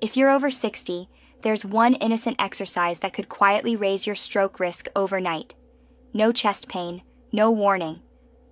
If you're over 60, there's one innocent exercise that could quietly raise your stroke risk overnight. No chest pain, no warning,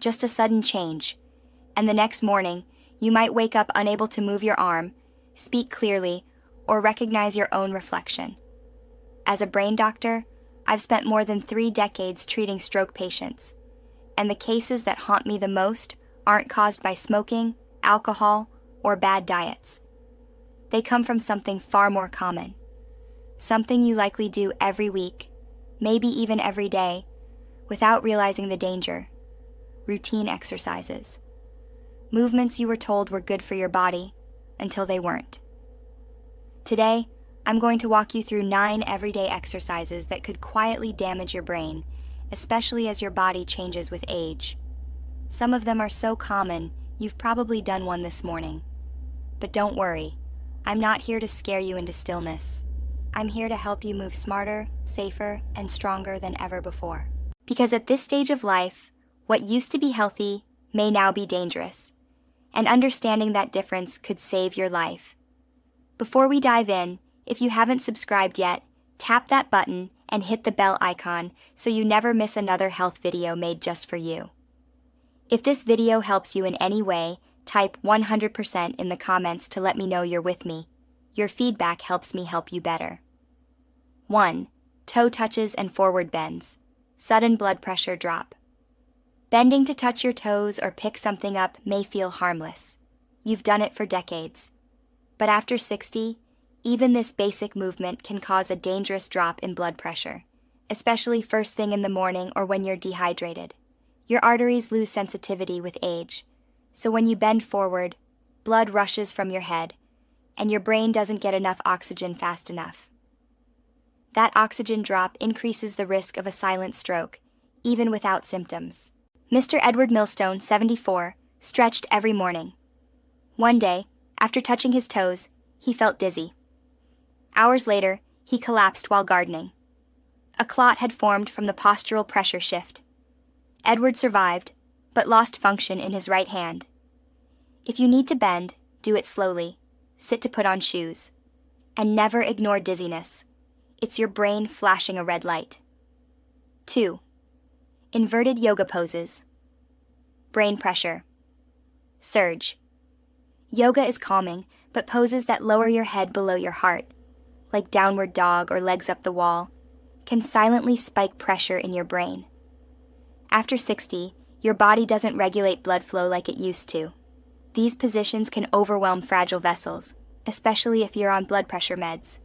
just a sudden change. And the next morning, you might wake up unable to move your arm, speak clearly, or recognize your own reflection. As a brain doctor, I've spent more than 3 decades treating stroke patients, and the cases that haunt me the most aren't caused by smoking, alcohol, or bad diets. They come from something far more common. Something you likely do every week, maybe even every day, without realizing the danger. Routine exercises. Movements you were told were good for your body, until they weren't. Today, I'm going to walk you through 9 everyday exercises that could quietly damage your brain, especially as your body changes with age. Some of them are so common, you've probably done one this morning. But don't worry, I'm not here to scare you into stillness. I'm here to help you move smarter, safer, and stronger than ever before. Because at this stage of life, what used to be healthy may now be dangerous, and understanding that difference could save your life. Before we dive in, if you haven't subscribed yet, tap that button and hit the bell icon so you never miss another health video made just for you. If this video helps you in any way, type 100% in the comments to let me know you're with me. Your feedback helps me help you better. 1. Toe touches and forward bends. Sudden blood pressure drop. Bending to touch your toes or pick something up may feel harmless. You've done it for decades. But after 60, even this basic movement can cause a dangerous drop in blood pressure, especially first thing in the morning or when you're dehydrated. Your arteries lose sensitivity with age, so when you bend forward, blood rushes from your head, and your brain doesn't get enough oxygen fast enough. That oxygen drop increases the risk of a silent stroke, even without symptoms. Mr. Edward Millstone, 74, stretched every morning. One day, after touching his toes, he felt dizzy. Hours later, he collapsed while gardening. A clot had formed from the postural pressure shift. Edward survived, but lost function in his right hand. If you need to bend, do it slowly. Sit to put on shoes. And never ignore dizziness. It's your brain flashing a red light. 2. Inverted yoga poses. Brain pressure. Surge. Yoga is calming, but poses that lower your head below your heart, like downward dog or legs up the wall, can silently spike pressure in your brain. After 60, your body doesn't regulate blood flow like it used to. These positions can overwhelm fragile vessels, especially if you're on blood pressure meds.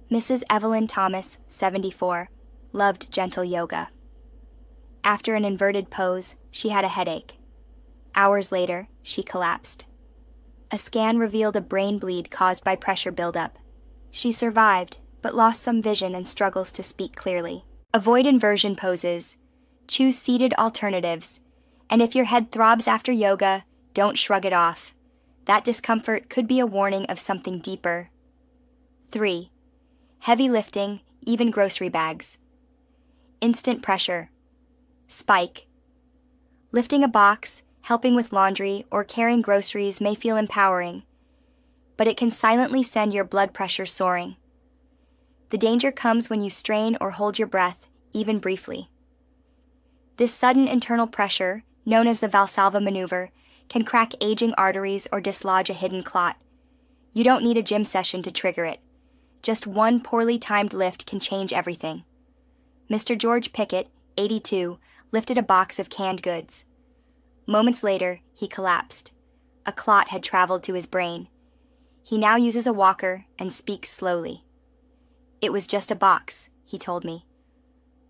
Mrs. Evelyn Thomas, 74, loved gentle yoga. After an inverted pose, she had a headache. Hours later, she collapsed. A scan revealed a brain bleed caused by pressure buildup. She survived, but lost some vision and struggles to speak clearly. Avoid inversion poses. Choose seated alternatives. And if your head throbs after yoga, don't shrug it off. That discomfort could be a warning of something deeper. 3. Heavy lifting, even grocery bags. Instant pressure. Spike. Lifting a box, helping with laundry, or carrying groceries may feel empowering, but it can silently send your blood pressure soaring. The danger comes when you strain or hold your breath, even briefly. This sudden internal pressure, known as the Valsalva maneuver, can crack aging arteries or dislodge a hidden clot. You don't need a gym session to trigger it. Just one poorly timed lift can change everything. Mr. George Pickett, 82, lifted a box of canned goods. Moments later, he collapsed. A clot had traveled to his brain. He now uses a walker and speaks slowly. "It was just a box," he told me.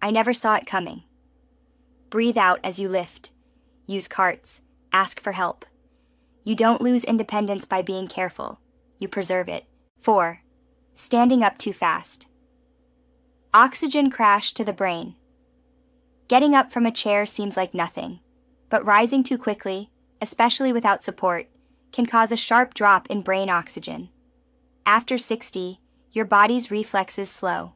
"I never saw it coming." Breathe out as you lift. Use carts. Ask for help. You don't lose independence by being careful. You preserve it. 4. Standing up too fast. Oxygen crash to the brain. Getting up from a chair seems like nothing, but rising too quickly, especially without support, can cause a sharp drop in brain oxygen. After 60, your body's reflexes slow.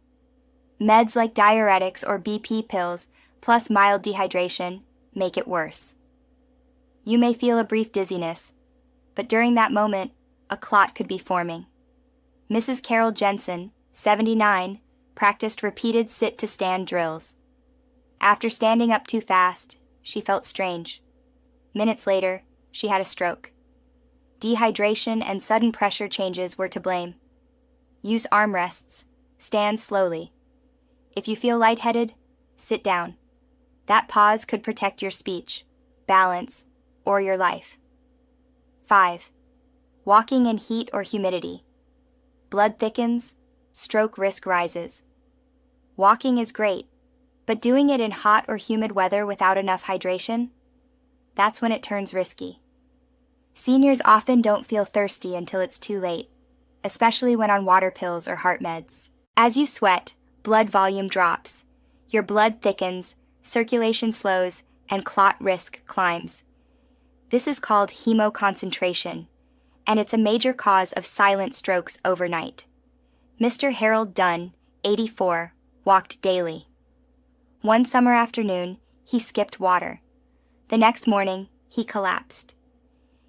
Meds like diuretics or BP pills, plus mild dehydration, make it worse. You may feel a brief dizziness, but during that moment, a clot could be forming. Mrs. Carol Jensen, 79, practiced repeated sit-to-stand drills. After standing up too fast, she felt strange. Minutes later, she had a stroke. Dehydration and sudden pressure changes were to blame. Use armrests. Stand slowly. If you feel lightheaded, sit down. That pause could protect your speech, balance, or your life. 5. Walking in heat or humidity. Blood thickens, stroke risk rises. Walking is great, but doing it in hot or humid weather without enough hydration? That's when it turns risky. Seniors often don't feel thirsty until it's too late, especially when on water pills or heart meds. As you sweat, blood volume drops. Your blood thickens, circulation slows, and clot risk climbs. This is called hemoconcentration, and it's a major cause of silent strokes overnight. Mr. Harold Dunn, 84, walked daily. One summer afternoon, he skipped water. The next morning, he collapsed.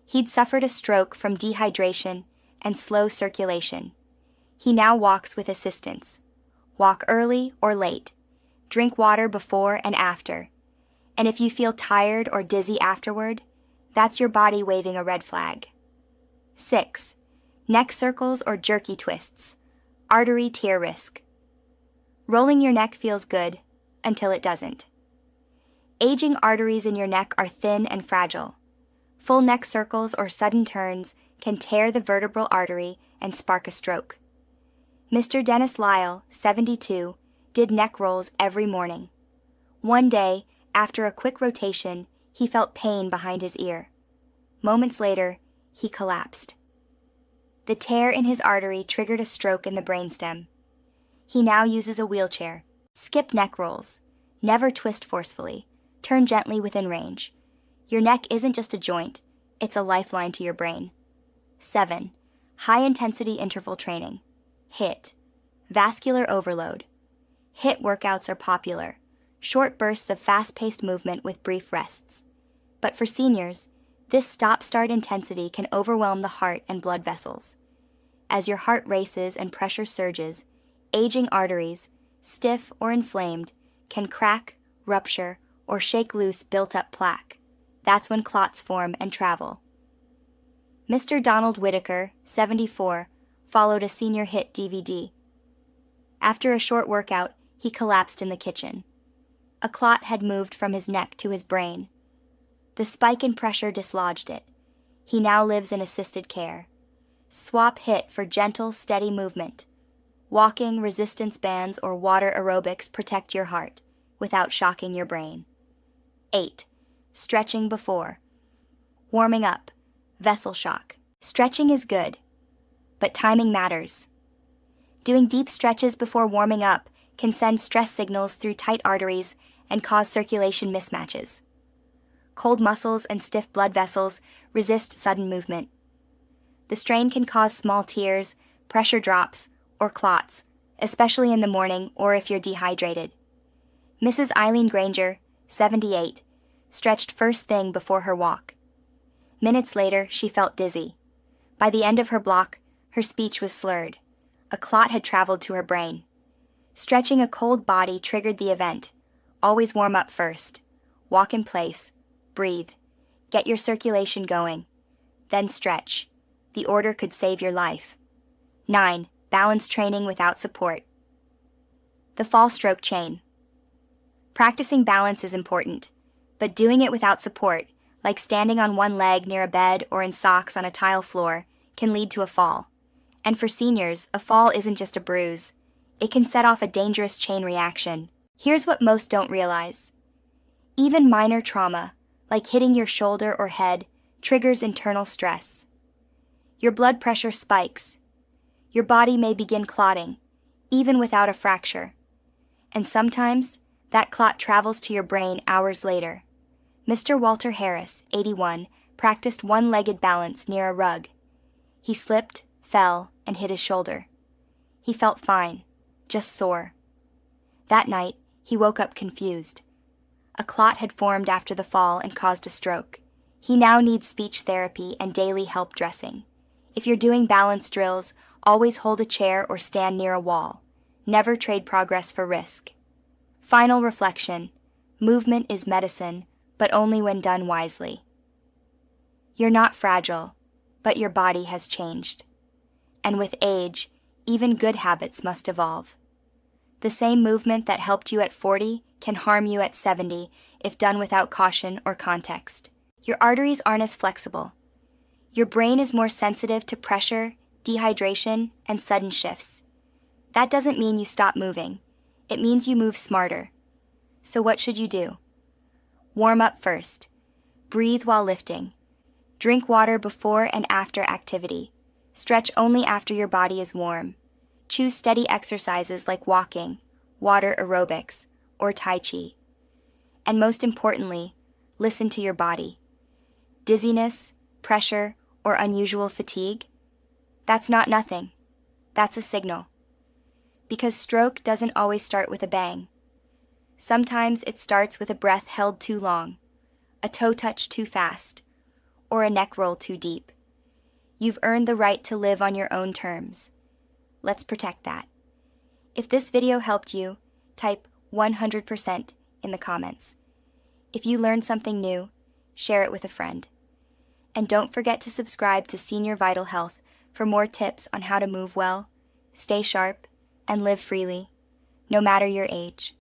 He'd suffered a stroke from dehydration and slow circulation. He now walks with assistance. Walk early or late. Drink water before and after. And if you feel tired or dizzy afterward, that's your body waving a red flag. 6. Neck circles or jerky twists. Artery tear risk. Rolling your neck feels good until it doesn't. Aging arteries in your neck are thin and fragile. Full neck circles or sudden turns can tear the vertebral artery and spark a stroke. Mr. Dennis Lyle, 72, did neck rolls every morning. One day, after a quick rotation, he felt pain behind his ear. Moments later, he collapsed. The tear in his artery triggered a stroke in the brainstem. He now uses a wheelchair. Skip neck rolls. Never twist forcefully. Turn gently within range. Your neck isn't just a joint, it's a lifeline to your brain. 7. High-intensity interval training. HIIT. Vascular overload. HIIT workouts are popular. Short bursts of fast-paced movement with brief rests. But for seniors, this stop-start intensity can overwhelm the heart and blood vessels. As your heart races and pressure surges, aging arteries, stiff or inflamed, can crack, rupture, or shake loose built-up plaque. That's when clots form and travel. Mr. Donald Whitaker, 74, followed a senior HIIT DVD. After a short workout, he collapsed in the kitchen. A clot had moved from his neck to his brain. The spike in pressure dislodged it. He now lives in assisted care. Swap HIIT for gentle, steady movement. Walking, resistance bands, or water aerobics protect your heart without shocking your brain. 8. Stretching before. Warming up. Vessel shock. Stretching is good, but timing matters. Doing deep stretches before warming up can send stress signals through tight arteries and cause circulation mismatches. Cold muscles and stiff blood vessels resist sudden movement. The strain can cause small tears, pressure drops, or clots, especially in the morning or if you're dehydrated. Mrs. Eileen Granger, 78, stretched first thing before her walk. Minutes later, she felt dizzy. By the end of her block, her speech was slurred. A clot had traveled to her brain. Stretching a cold body triggered the event. Always warm up first. Walk in place. Breathe. Get your circulation going. Then stretch. The order could save your life. 9. Balance training without support. The fall stroke chain. Practicing balance is important, but doing it without support, like standing on one leg near a bed or in socks on a tile floor, can lead to a fall. And for seniors, a fall isn't just a bruise. It can set off a dangerous chain reaction. Here's what most don't realize. Even minor trauma, like hitting your shoulder or head, triggers internal stress. Your blood pressure spikes. Your body may begin clotting, even without a fracture. And sometimes, that clot travels to your brain hours later. Mr. Walter Harris, 81, practiced one-legged balance near a rug. He slipped, fell, and hit his shoulder. He felt fine, just sore. That night, he woke up confused. A clot had formed after the fall and caused a stroke. He now needs speech therapy and daily help dressing. If you're doing balance drills, Always hold a chair or stand near a wall. Never trade progress for risk. Final reflection: movement is medicine, but only when done wisely. You're not fragile, but your body has changed. And with age, even good habits must evolve. The same movement that helped you at 40 can harm you at 70 if done without caution or context. Your arteries aren't as flexible. Your brain is more sensitive to pressure, dehydration, and sudden shifts. That doesn't mean you stop moving. It means you move smarter. So what should you do? Warm up first. Breathe while lifting. Drink water before and after activity. Stretch only after your body is warm. Choose steady exercises like walking, water aerobics, or Tai Chi. And most importantly, listen to your body. Dizziness, pressure, or unusual fatigue? That's not nothing. That's a signal. Because stroke doesn't always start with a bang. Sometimes it starts with a breath held too long, a toe touch too fast, or a neck roll too deep. You've earned the right to live on your own terms. Let's protect that. If this video helped you, type 100% in the comments. If you learned something new, share it with a friend. And don't forget to subscribe to Senior Vital Health for more tips on how to move well, stay sharp, and live freely, no matter your age.